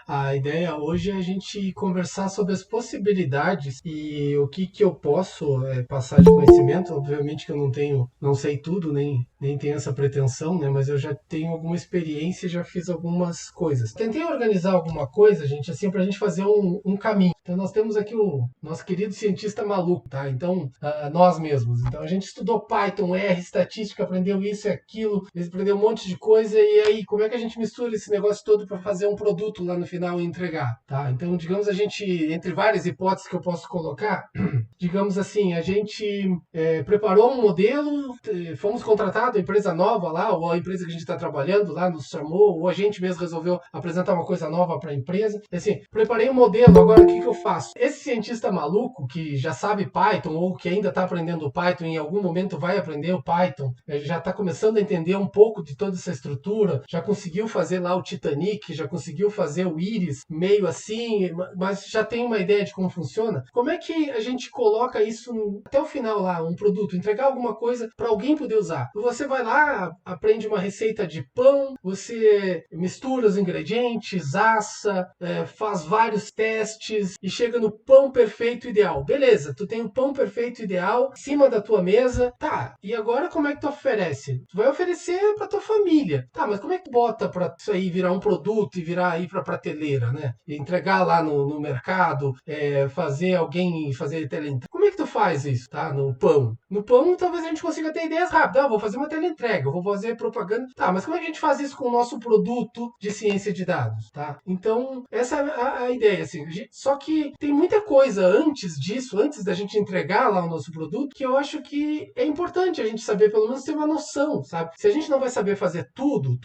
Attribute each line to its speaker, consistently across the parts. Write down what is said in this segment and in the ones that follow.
Speaker 1: A ideia hoje é a gente conversar sobre as possibilidades e o que eu posso passar de conhecimento. Obviamente que eu não sei tudo, nem tenho essa pretensão, né? Mas eu já tenho alguma experiência e já fiz algumas coisas. Tentei organizar alguma coisa, gente, assim, para a gente fazer um caminho. Então nós temos aqui o nosso querido cientista maluco, tá? Então, nós mesmos. Então a gente estudou Python, R, estatística, aprendeu isso e aquilo, aprendeu um monte de coisa, e aí, como é que a gente mistura esse negócio todo para fazer um produto lá no final e entregar, tá? Então, digamos, a gente, entre várias hipóteses que eu posso colocar, digamos assim, a gente preparou um modelo, fomos contratados, a empresa nova lá, ou a empresa que a gente está trabalhando lá nos chamou, ou a gente mesmo resolveu apresentar uma coisa nova para a empresa. Assim, preparei um modelo, agora o que eu faço? Esse cientista maluco que já sabe Python, ou que ainda está aprendendo Python e em algum momento vai aprender o Python, já está começando a entender um pouco de toda essa estrutura, já conseguiu fazer lá o Titanic, já conseguiu fazer o Iris meio assim, mas já tem uma ideia de como funciona. Como é que a gente coloca isso até o final lá, um produto, entregar alguma coisa para alguém poder usar? Você vai lá, aprende uma receita de pão, você mistura os ingredientes, assa, faz vários testes e chega no pão perfeito ideal. Beleza, tu tem o pão perfeito ideal em cima da tua mesa. Tá, e agora como é que tu oferece? Tu vai oferecer para tua família. Tá, mas como é que tu bota para isso aí virar um produto e virar aí para prateleira, né? E entregar lá no mercado, fazer alguém fazer teleentrega. Como é que tu faz isso, tá? No pão. No pão, talvez a gente consiga ter ideias rápidas. Ah, vou fazer uma teleentrega, vou fazer propaganda. Tá, mas como é que a gente faz isso com o nosso produto de ciência de dados, tá? Então, essa é a ideia, assim. Só que tem muita coisa antes disso, antes da gente entregar lá o nosso produto, que eu acho que é importante a gente saber, pelo menos ter uma noção, sabe? Se a gente não vai saber fazer tudo,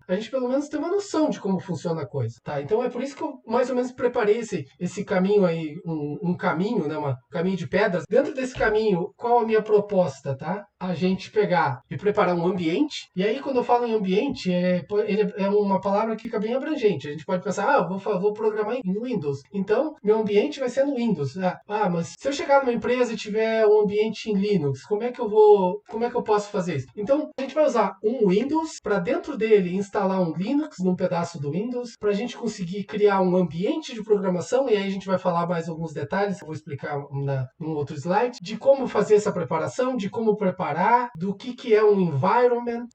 Speaker 1: a gente pelo menos tem uma noção de como funciona a coisa, tá? Então é por isso que eu mais ou menos preparei esse caminho aí, um caminho, né? Um caminho de pedras. Dentro desse caminho, qual a minha proposta, tá? A gente pegar e preparar um ambiente. E aí, quando eu falo em ambiente, ele é uma palavra que fica bem abrangente. A gente pode pensar, vou programar no Windows. Então, meu ambiente vai ser no Windows. Mas se eu chegar numa empresa e tiver um ambiente em Linux, como é que eu posso fazer isso? Então, a gente vai usar um Windows para dentro dele instalar um Linux num pedaço do Windows, para a gente conseguir criar um ambiente de programação, e aí a gente vai falar mais alguns detalhes, eu vou explicar num outro slide, de como fazer essa preparação, de como preparar, do que é um environment.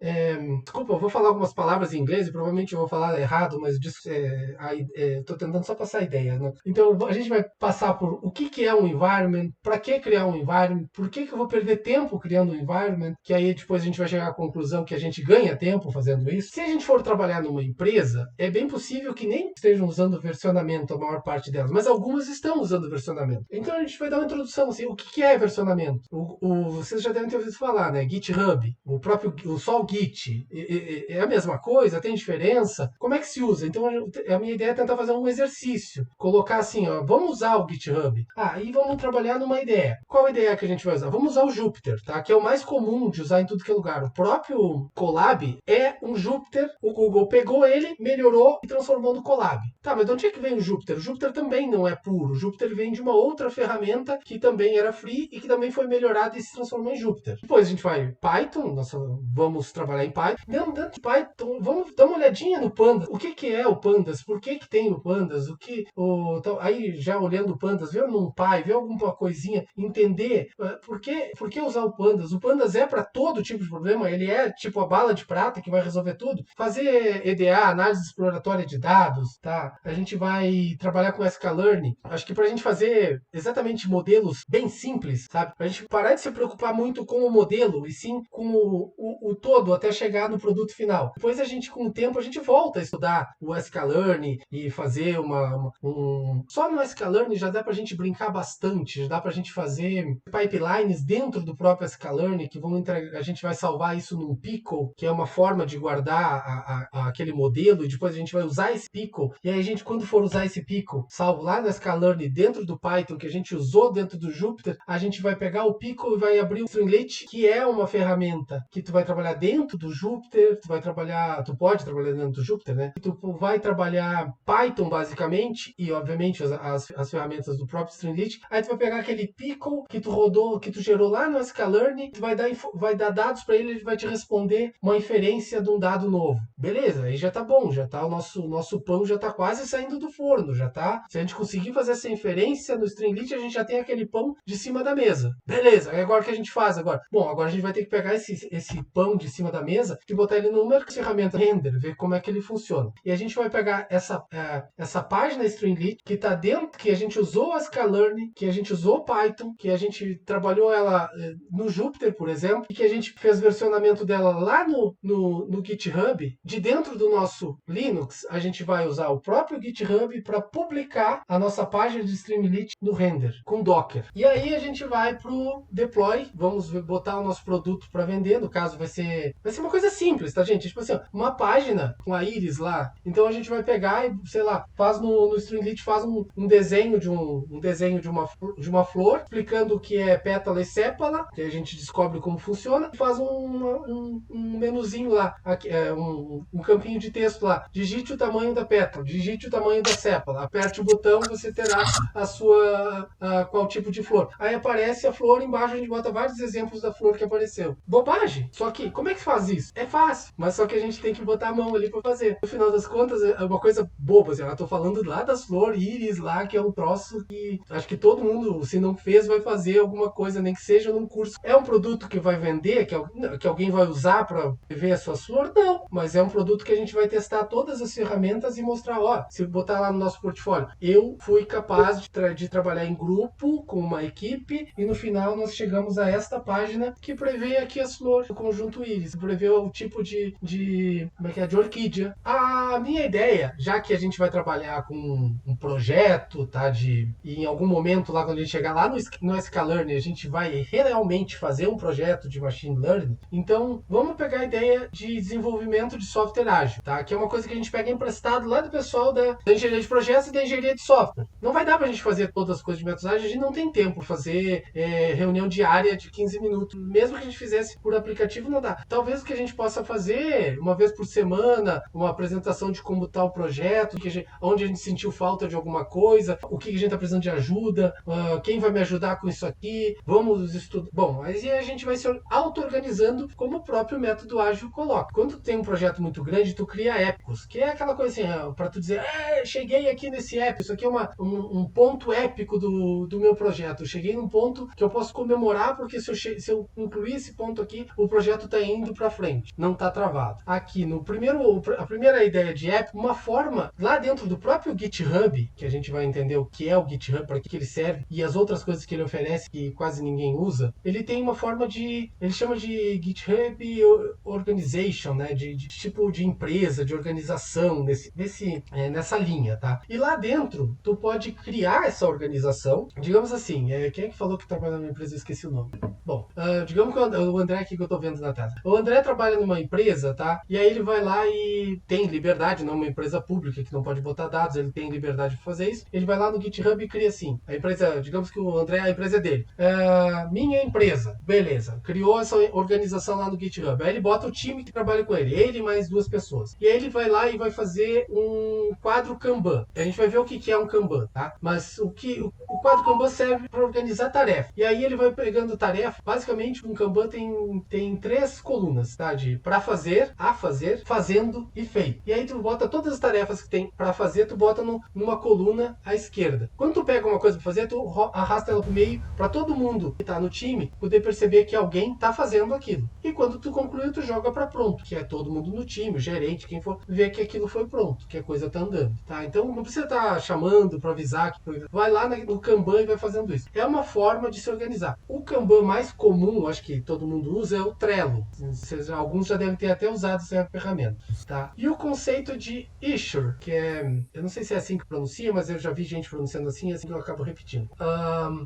Speaker 1: Desculpa, eu vou falar algumas palavras em inglês e provavelmente eu vou falar errado, mas estou tentando só passar a ideia, né? Então a gente vai passar por o que é um environment, para que criar um environment, por que eu vou perder tempo criando um environment, que aí depois a gente vai chegar à conclusão que a gente ganha tempo fazendo isso. Se a gente for trabalhar numa empresa, é bem possível que nem estejam usando versionamento a maior parte delas, mas algumas estão usando versionamento. Então a gente vai dar uma introdução, assim, o que é versionamento? Vocês já devem ter ouvido falar, né? GitHub, só o Git, é a mesma coisa? Tem diferença? Como é que se usa? Então a minha ideia é tentar fazer um exercício, colocar assim, ó, vamos usar o GitHub. E vamos trabalhar numa ideia. Qual ideia que a gente vai usar? Vamos usar o Jupyter, tá? Que é o mais comum de usar em tudo que é lugar. O próprio Colab é um Jupyter, o Google pegou ele, melhorou e transformou no Colab. Tá, mas de onde é que vem o Jupyter? O Jupyter também não é puro. O Jupyter vem de uma outra ferramenta que também era free e que também foi melhorada e se transformou em Jupyter. Depois a gente vai Python, vamos trabalhar em Python. Dentro de Python, vamos dar uma olhadinha no Pandas. O que é o Pandas? Por que tem o Pandas? Aí já olhando o Pandas, vê um NumPy, vê alguma coisinha, entender por que usar o Pandas. O Pandas é para todo tipo de problema, ele é tipo a bala de prata que vai resolver tudo. Fazer EDA, análise exploratória de dados, tá? A gente vai trabalhar com sklearn. Acho que pra gente fazer exatamente modelos bem simples, sabe? Pra gente parar de se preocupar muito com o modelo e sim com o todo até chegar no produto final. Depois com o tempo, a gente volta a estudar o sklearn e fazer só no sklearn já dá pra gente brincar bastante, já dá pra gente fazer pipelines dentro do próprio sklearn que vão entregar, a gente vai salvar isso num pickle, que é uma forma de guardar aquele modelo, e depois a gente vai usar esse pickle, e aí quando for usar esse pickle salvo lá no sklearn dentro do Python, que a gente usou dentro do Jupyter, a gente vai pegar o Pickle e vai abrir o Streamlit, que é uma ferramenta que tu vai trabalhar dentro do Jupyter, tu pode trabalhar dentro do Jupyter, né? Tu vai trabalhar Python basicamente e obviamente as ferramentas do próprio Streamlit. Aí tu vai pegar aquele Pickle que tu rodou, que tu gerou lá no sklearn, tu vai dar dados para ele vai te responder uma inferência de um dado novo. Beleza, aí já tá bom, já tá o nosso pão já tá quase saindo do forno, já tá. Se a gente conseguir fazer essa inferência no Streamlit, a gente já tem aquele pão de cima da mesa. Beleza, agora o que a gente faz agora? Bom, agora a gente vai ter que pegar esse pão de cima da mesa e botar ele numa ferramenta render, ver como é que ele funciona. E a gente vai pegar essa página Streamlit que tá dentro, que a gente usou a sklearn, que a gente usou Python, que a gente trabalhou ela no Jupyter, por exemplo, e que a gente fez versionamento dela lá no GitHub. De dentro do nosso Linux, a gente vai usar o próprio GitHub para publicar a nossa página de Streamlit no render, com Docker. E aí a gente vai pro deploy, vamos botar o nosso produto para vender, no caso vai ser uma coisa simples, tá, gente? Tipo assim, uma página com a íris lá. Então a gente vai pegar e, sei lá, faz no Streamlit, faz um desenho de uma flor, explicando o que é pétala e sépala, que a gente descobre como funciona, e faz um menuzinho lá, um campinho de texto lá. Digite o tamanho da pétala, digite o tamanho da sépala, aperte o botão, você terá qual tipo de flor. Aí aparece a flor, embaixo a gente bota vários exemplos da flor que apareceu. Bobagem! Só que, como é que faz isso? É fácil, mas só que a gente tem que botar a mão ali para fazer. No final das contas, é uma coisa boba, assim, eu tô falando lá das flores íris lá, que é um troço que acho que todo mundo, se não fez, vai fazer alguma coisa, nem que seja num curso. É um produto que vai vender, que alguém vai usar para ver as suas flores? Não, mas é um produto que a gente vai testar todas as ferramentas e mostrar, ó, se botar lá no nosso portfólio, eu fui capaz de trabalhar em grupo com uma equipe e no final nós chegamos a esta página que prevê aqui as flores do conjunto íris, prevê o tipo de orquídea. A minha ideia, já que a gente vai trabalhar com um projeto, tá, e em algum momento lá quando a gente chegar lá no sklearn, a gente vai realmente fazer um projeto de machine learning, então vamos pegar a ideia de desenvolvimento de software ágil, tá? Que é uma coisa que a gente pega emprestado lá do pessoal da engenharia de projetos e da engenharia de software. Não vai dar pra gente fazer todas as coisas de métodos ágeis, a gente não tem tempo para fazer reunião diária de 15 minutos. Mesmo que a gente fizesse por aplicativo, não dá. Talvez o que a gente possa fazer uma vez por semana, uma apresentação de como está o projeto, onde a gente sentiu falta de alguma coisa, o que a gente está precisando de ajuda, quem vai me ajudar com isso aqui, vamos estudar. Bom, aí a gente vai se auto-organizando como o próprio método ágil coloca. Quando tu tem um projeto muito grande, tu cria épicos, que é aquela coisa assim, para tu dizer, cheguei aqui nesse épico, isso aqui é um ponto épico do meu projeto. Eu cheguei num ponto que eu posso comemorar, porque se eu incluir esse ponto aqui, o projeto está indo para frente, não está travado. Aqui, a primeira ideia de épico, uma forma, lá dentro do próprio GitHub, que a gente vai entender o que é o GitHub, para que ele serve, e as outras coisas que ele oferece, que quase ninguém usa, ele tem uma forma ele chama de GitHub Organization, né, de tipo de empresa, de organização, nessa linha, tá? E lá dentro, tu pode criar essa organização, digamos assim, quem é que falou que trabalha numa empresa? Eu esqueci o nome. Bom, digamos que o André aqui que eu tô vendo na tela. O André trabalha numa empresa, tá? E aí ele vai lá e tem liberdade, não é uma empresa pública que não pode botar dados, ele tem liberdade de fazer isso. Ele vai lá no GitHub e cria assim. A empresa, digamos que o André, a empresa é dele. Minha empresa, beleza. Criou essa organização lá no GitHub. Aí ele bota o time que trabalha com ele e mais 2 pessoas. E aí ele vai lá e vai fazer um quadro Kanban. A gente vai ver o que é um Kanban, tá? Mas o quadro Kanban serve para organizar tarefa. E aí ele vai pegando tarefa. Basicamente, um Kanban tem 3 colunas, tá? De para fazer, a fazer, fazendo e feito. E aí tu bota todas as tarefas que tem para fazer, tu bota numa coluna à esquerda. Quando tu pega uma coisa para fazer, tu arrasta ela pro meio para todo mundo que tá no time poder perceber que alguém tá fazendo aquilo. E quando tu concluiu, tu joga para pronto, que é todo mundo no time, o gerente, quem for, ver que aquilo foi pronto, que a coisa tá andando, tá? Então não precisa estar chamando para avisar que vai lá no Kanban e vai fazendo isso. É uma forma de se organizar. O Kanban mais comum, acho que todo mundo usa, é o Trello. Alguns já devem ter até usado essa ferramenta, tá? E o conceito de Issue, que eu não sei se é assim que pronuncia, mas eu já vi gente pronunciando assim que eu acabo repetindo.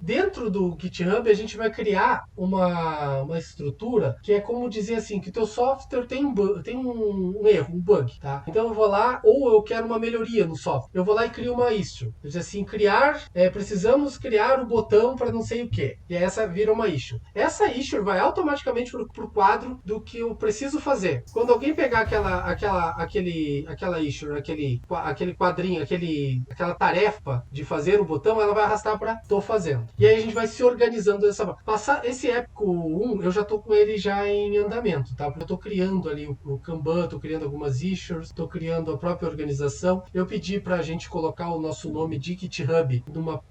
Speaker 1: Dentro do GitHub, a gente vai criar uma estrutura que é como dizer assim, que o teu software tem um erro, um bug, tá? Então eu vou lá, ou eu quero uma melhoria no software. Eu vou lá e crio uma issue. Eu digo assim, precisamos criar o botão para não sei o que. E essa vira uma issue. Essa issue vai automaticamente pro quadro do que eu preciso fazer. Quando alguém pegar aquela issue, aquele quadrinho, aquela tarefa de fazer o botão, ela vai arrastar para tô fazendo. E aí a gente vai se organizando dessa forma. Passar esse épico 1, eu já tô com ele já em andamento, tá? Porque eu tô criando ali o Kanban, tô criando algumas issues, tô criando a própria organização. Eu pedi pra gente colocar o nosso nome de GitHub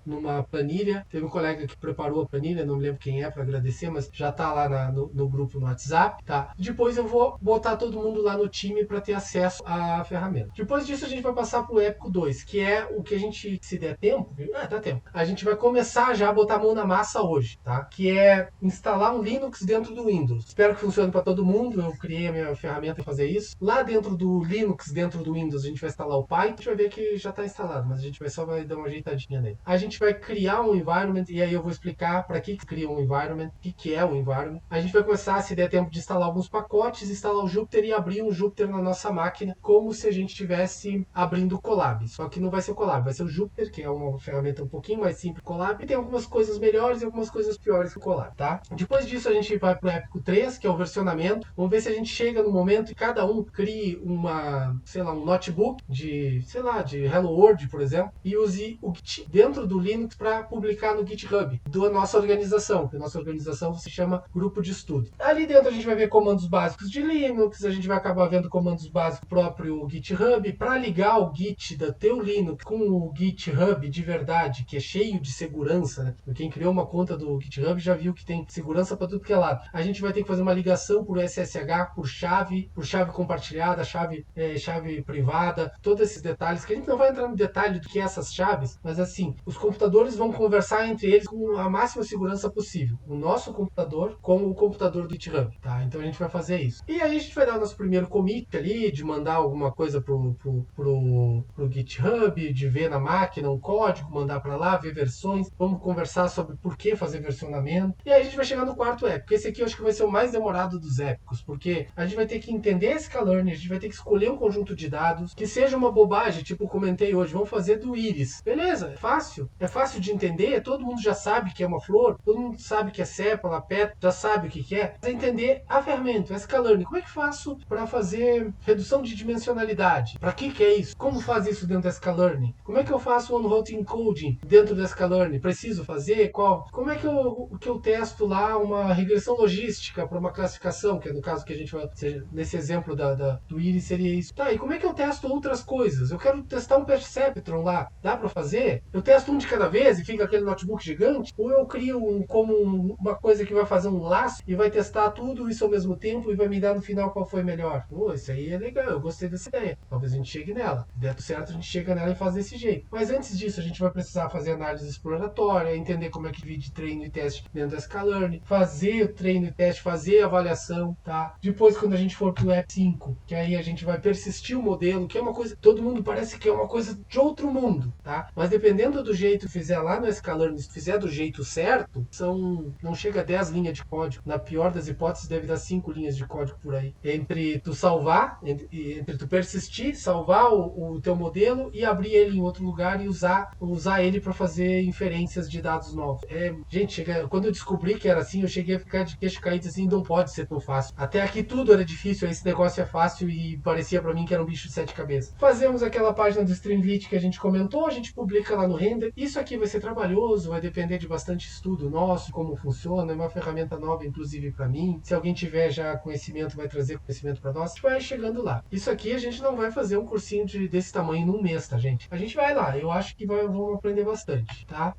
Speaker 1: numa planilha. Teve um colega que preparou a planilha, não me lembro quem é para agradecer, mas já tá lá no grupo no WhatsApp, tá? Depois eu vou botar todo mundo lá no time para ter acesso à ferramenta. Depois disso a gente vai passar pro épico 2, que é o que a gente, se der tempo, dá tempo. A gente vai começar já a botar a mão na massa hoje, tá? Que é instalar um Linux dentro do Windows. Espero que funcione para todo mundo. Eu criei a minha ferramenta para fazer isso. Lá dentro do Linux, dentro do Windows, a gente vai instalar o Python. A gente vai ver que já está instalado, mas a gente vai dar uma ajeitadinha nele. A gente vai criar um environment e aí eu vou explicar para que cria um environment, o que é um environment. A gente vai começar, se der tempo, de instalar alguns pacotes, instalar o Jupyter e abrir um Jupyter na nossa máquina, como se a gente estivesse abrindo o Colab. Só que não vai ser o Colab, vai ser o Jupyter, que é uma ferramenta um pouquinho mais simples que o Colab, e tem algumas coisas melhores e algumas coisas piores que o Colab, tá? Depois disso a gente vai pro épico 3, que é o versionamento. Vamos ver se a gente chega no momento e cada um crie um notebook de Hello World, por exemplo, e use o Git dentro do Linux para publicar no GitHub da nossa organização, que a nossa organização se chama Grupo de Estudo. Ali dentro a gente vai ver comandos básicos de Linux, a gente vai acabar vendo comandos básicos do próprio GitHub para ligar o Git do teu Linux com o GitHub de verdade, que é cheio de segurança, né? Quem criou uma conta do GitHub já viu que tem segurança para tudo que é lado. A gente vai ter que fazer uma ligação por SSH, por chave compartilhada, chave privada, todos esses detalhes, que a gente não vai entrar no detalhe do que é essas chaves, mas assim, os computadores vão conversar entre eles com a máxima segurança possível. O nosso computador com o computador do GitHub, tá? Então a gente vai fazer isso. E aí a gente vai dar o nosso primeiro commit ali, de mandar alguma coisa pro GitHub, de ver na máquina um código, mandar para lá, ver versões, vamos conversar sobre por que fazer versionamento. E aí a gente vai chegar no quarto épico. Esse aqui eu acho que vai ser o mais demorado dos épicos, porque a gente vai ter que entender esse Scalearn, a gente vai ter que escolher um conjunto de dados que seja uma bobagem, tipo eu comentei hoje, vamos fazer do íris. Beleza, é fácil de entender, todo mundo já sabe que é uma flor, todo mundo sabe que é sépala, pétala, já sabe o que é. Mas entender a ferramenta, a Scalearn, como é que faço para fazer redução de dimensionalidade? Para que é isso? Como faz isso dentro da Scalearn? Como é que eu faço on-hot encoding dentro da Scalearn? Preciso fazer? Qual? Como é que eu testo lá uma regressão logística para uma classificação, que é no caso que a gente vai, nesse exemplo do íris seria isso. Tá, e como é que eu testo outras coisas? Eu quero testar um perceptron lá. Dá para fazer? Eu testo um de cada vez e fica aquele notebook gigante? Ou eu crio uma coisa que vai fazer um laço e vai testar tudo isso ao mesmo tempo e vai me dar no final qual foi melhor? Pô, isso aí é legal, eu gostei dessa ideia. Talvez a gente chegue nela. Se der certo, a gente chega nela e faz desse jeito. Mas antes disso, a gente vai precisar fazer análise exploratória, entender como é que divide treino e teste dentro da Scalearn, fazer o treino e teste, fazer a avaliação, tá? Depois, quando a gente for pro F5, que aí a gente vai persistir o modelo, que é uma coisa, todo mundo parece que é uma coisa de outro mundo, tá? Mas dependendo do jeito que fizer lá no Scalearn, se fizer do jeito certo, não chega a 10 linhas de código. Na pior das hipóteses, deve dar 5 linhas de código por aí. Entre tu salvar, entre tu persistir, salvar o teu modelo e abrir ele em outro lugar e usar ele para fazer inferências de dados novos. Gente, quando eu descobri que era assim, eu cheguei a ficar de queixo caído assim, não pode ser tão fácil. Até aqui tudo era difícil, esse negócio é fácil e parecia para mim que era um bicho de 7 cabeças. Fazemos aquela página do Streamlit que a gente comentou, a gente publica lá no Render. Isso aqui vai ser trabalhoso, vai depender de bastante estudo nosso, como funciona, é uma ferramenta nova, inclusive para mim. Se alguém tiver já conhecimento, vai trazer conhecimento para nós, a gente vai chegando lá. Isso aqui a gente não vai fazer um cursinho desse tamanho num mês, tá, gente? A gente vai lá, eu acho que vamos aprender bastante, tá?